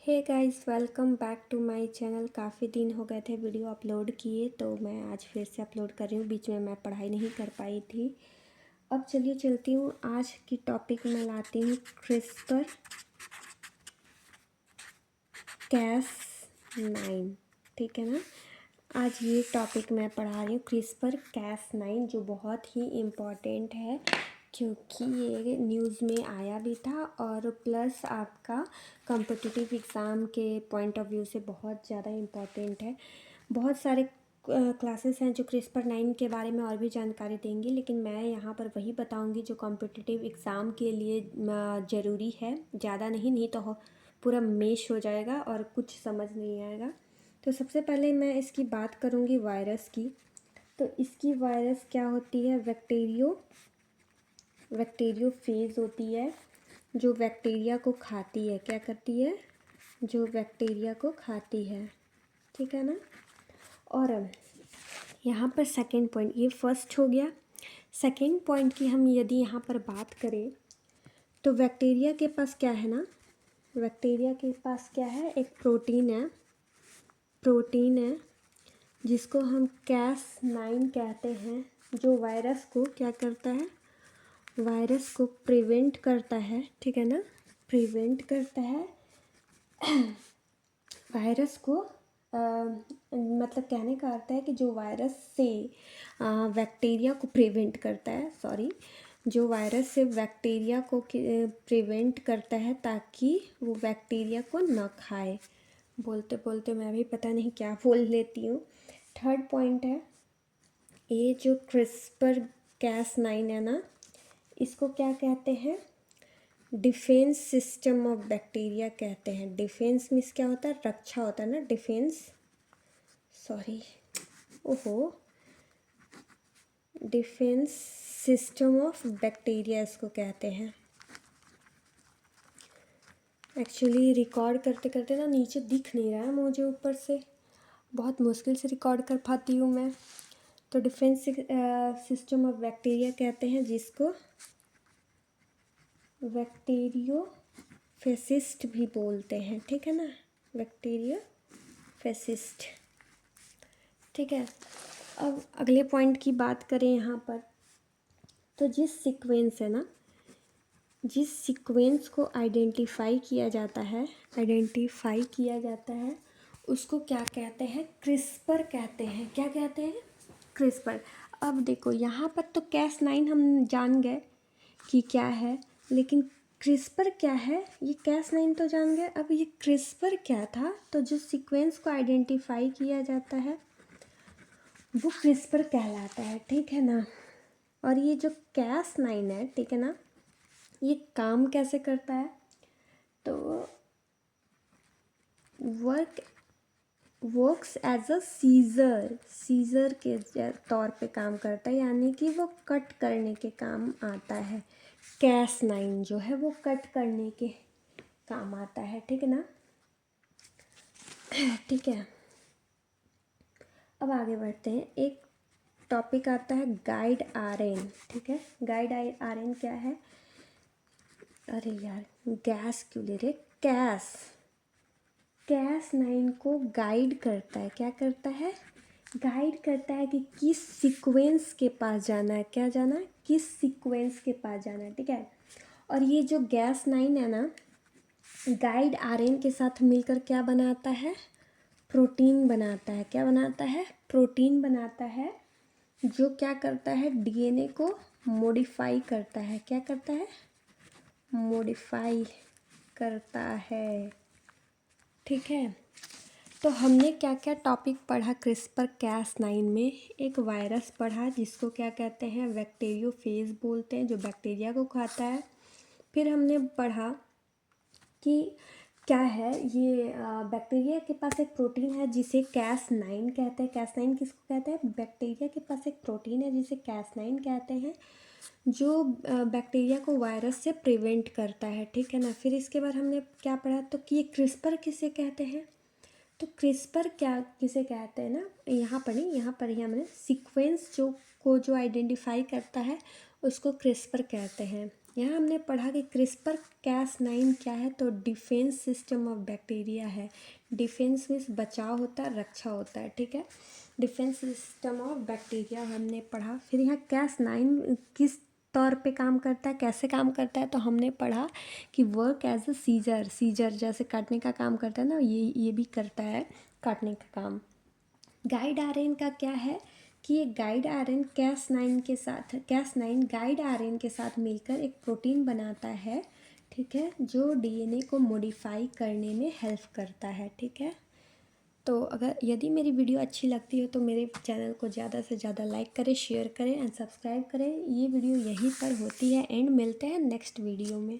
Hey guys, welcome back to my channel. काफ़ी दिन हो गए थे वीडियो अपलोड किए, तो मैं आज फिर से अपलोड कर रही हूँ। बीच में मैं पढ़ाई नहीं कर पाई थी। अब चलिए चलती हूँ। आज की टॉपिक में लाती हूँ क्रिस्पर Cas9। ठीक है ना। आज ये टॉपिक मैं पढ़ा रही हूँ क्रिस्पर Cas9, जो बहुत ही इम्पॉर्टेंट है क्योंकि ये न्यूज़ में आया भी था और प्लस आपका कॉम्पिटिटिव एग्ज़ाम के पॉइंट ऑफ व्यू से बहुत ज़्यादा इम्पॉर्टेंट है। बहुत सारे क्लासेस हैं जो CRISPR-9 के बारे में और भी जानकारी देंगी, लेकिन मैं यहाँ पर वही बताऊँगी जो कॉम्पिटिटिव एग्ज़ाम के लिए ज़रूरी है। ज़्यादा नहीं तो पूरा मेश हो जाएगा और कुछ समझ नहीं आएगा। तो सबसे पहले मैं इसकी बात करूँगी वायरस की। तो इसकी वायरस क्या होती है? बैक्टीरियोफेज होती है, जो बैक्टीरिया को खाती है। क्या करती है? जो बैक्टीरिया को खाती है। ठीक है ना। और यहाँ पर सेकंड पॉइंट, ये फर्स्ट हो गया। सेकंड पॉइंट की हम यदि यहाँ पर बात करें तो बैक्टीरिया के पास क्या है ना, बैक्टीरिया के पास क्या है? एक प्रोटीन है जिसको हम Cas9 कहते हैं, जो वायरस को क्या करता है? वायरस को प्रिवेंट करता है। ठीक है ना, प्रिवेंट करता है वायरस को। मतलब कहने का अर्थ है कि जो वायरस से बैक्टीरिया को प्रिवेंट करता है, जो वायरस से बैक्टीरिया को प्रिवेंट करता है ताकि वो बैक्टीरिया को न खाए। बोलते बोलते मैं भी पता नहीं क्या बोल लेती हूँ। थर्ड पॉइंट है, ये जो क्रिस्पर Cas9 है ना, इसको क्या कहते हैं? डिफेंस सिस्टम ऑफ बैक्टीरिया कहते हैं। डिफेंस मीन्स क्या होता है? रक्षा होता है ना, डिफेंस सिस्टम ऑफ बैक्टीरिया इसको कहते हैं। एक्चुअली रिकॉर्ड करते करते ना नीचे दिख नहीं रहा है मुझे, ऊपर से बहुत मुश्किल से रिकॉर्ड कर पाती हूँ मैं। तो डिफेंस सिस्टम ऑफ बैक्टीरिया कहते हैं, जिसको बैक्टीरियोफेसिस्ट भी बोलते हैं। ठीक है ना, बैक्टीरियोफेसिस्ट। ठीक है। अब अगले पॉइंट की बात करें यहाँ पर, तो जिस सीक्वेंस को आइडेंटिफाई किया जाता है उसको क्या कहते हैं? क्रिस्पर कहते हैं। क्या कहते हैं? क्रिस्पर। अब देखो यहाँ पर तो Cas9 हम जान गए कि क्या है, लेकिन क्रिस्पर क्या है? ये Cas9 तो जान गए, अब ये क्रिस्पर क्या था? तो जो सीक्वेंस को आइडेंटिफाई किया जाता है वो क्रिस्पर कहलाता है। ठीक है ना। और ये जो Cas9 है, ठीक है ना, ये काम कैसे करता है? तो वर्क्स एज अ सीज़र के तौर पे काम करता है, यानी कि वो कट करने के काम आता है। Cas9 जो है वो कट करने के काम आता है। ठीक है ना। ठीक है। अब आगे बढ़ते हैं। एक टॉपिक आता है गाइड आरएन। ठीक है, गाइड आरएन क्या है? अरे यार, गैस क्यों ले रहे? Cas9 को गाइड करता है। क्या करता है? गाइड करता है कि किस सीक्वेंस के पास जाना है। क्या जाना है? किस सीक्वेंस के पास जाना है। ठीक है। और ये जो Cas9 है ना, गाइड आरएन के साथ मिलकर क्या बनाता है? प्रोटीन बनाता है। क्या बनाता है? प्रोटीन बनाता है, जो क्या करता है? डीएनए को मॉडिफाई करता है। क्या करता है? मॉडिफाई करता है। ठीक है। तो हमने क्या क्या टॉपिक पढ़ा क्रिस्पर Cas9 में? एक वायरस पढ़ा जिसको क्या कहते हैं? बैक्टीरियोफेज बोलते हैं, जो बैक्टीरिया को खाता है। फिर हमने पढ़ा कि क्या है ये, बैक्टीरिया के पास एक प्रोटीन है जिसे Cas9 कहते हैं। Cas9 किसको कहते हैं? बैक्टीरिया के पास एक प्रोटीन है जिसे Cas9 कहते हैं, जो बैक्टीरिया को वायरस से प्रिवेंट करता है। ठीक है ना। फिर इसके बाद हमने क्या पढ़ा? तो कि ये क्रिस्पर किसे कहते हैं? तो क्रिस्पर क्या किसे कहते हैं ना, यहाँ पर नहीं, यहाँ पर हमने सीक्वेंस जो आइडेंटिफाई करता है उसको क्रिस्पर कहते हैं। यहाँ हमने पढ़ा कि क्रिस्पर Cas9 क्या है, तो डिफेंस सिस्टम ऑफ बैक्टीरिया है। डिफेंस मीन्स बचाव होता है, रक्षा होता है, ठीक है। डिफेंस सिस्टम ऑफ बैक्टीरिया हमने पढ़ा। फिर यहाँ Cas9 किस तौर पे काम करता है, कैसे काम करता है, तो हमने पढ़ा कि work as a scissor, scissor जैसे काटने का काम करता है ना, ये भी करता है काटने का काम। गाइड आरएन का क्या है कि ये guide RN Cas9 guide RN के साथ मिलकर एक प्रोटीन बनाता है, ठीक है, जो डीएनए को मॉडिफाई करने में हेल्प करता है, ठीक है। तो अगर यदि मेरी वीडियो अच्छी लगती हो तो मेरे चैनल को ज़्यादा से ज़्यादा लाइक करें, शेयर करें एंड सब्सक्राइब करें। ये वीडियो यहीं पर होती है एंड मिलते हैं नेक्स्ट वीडियो में।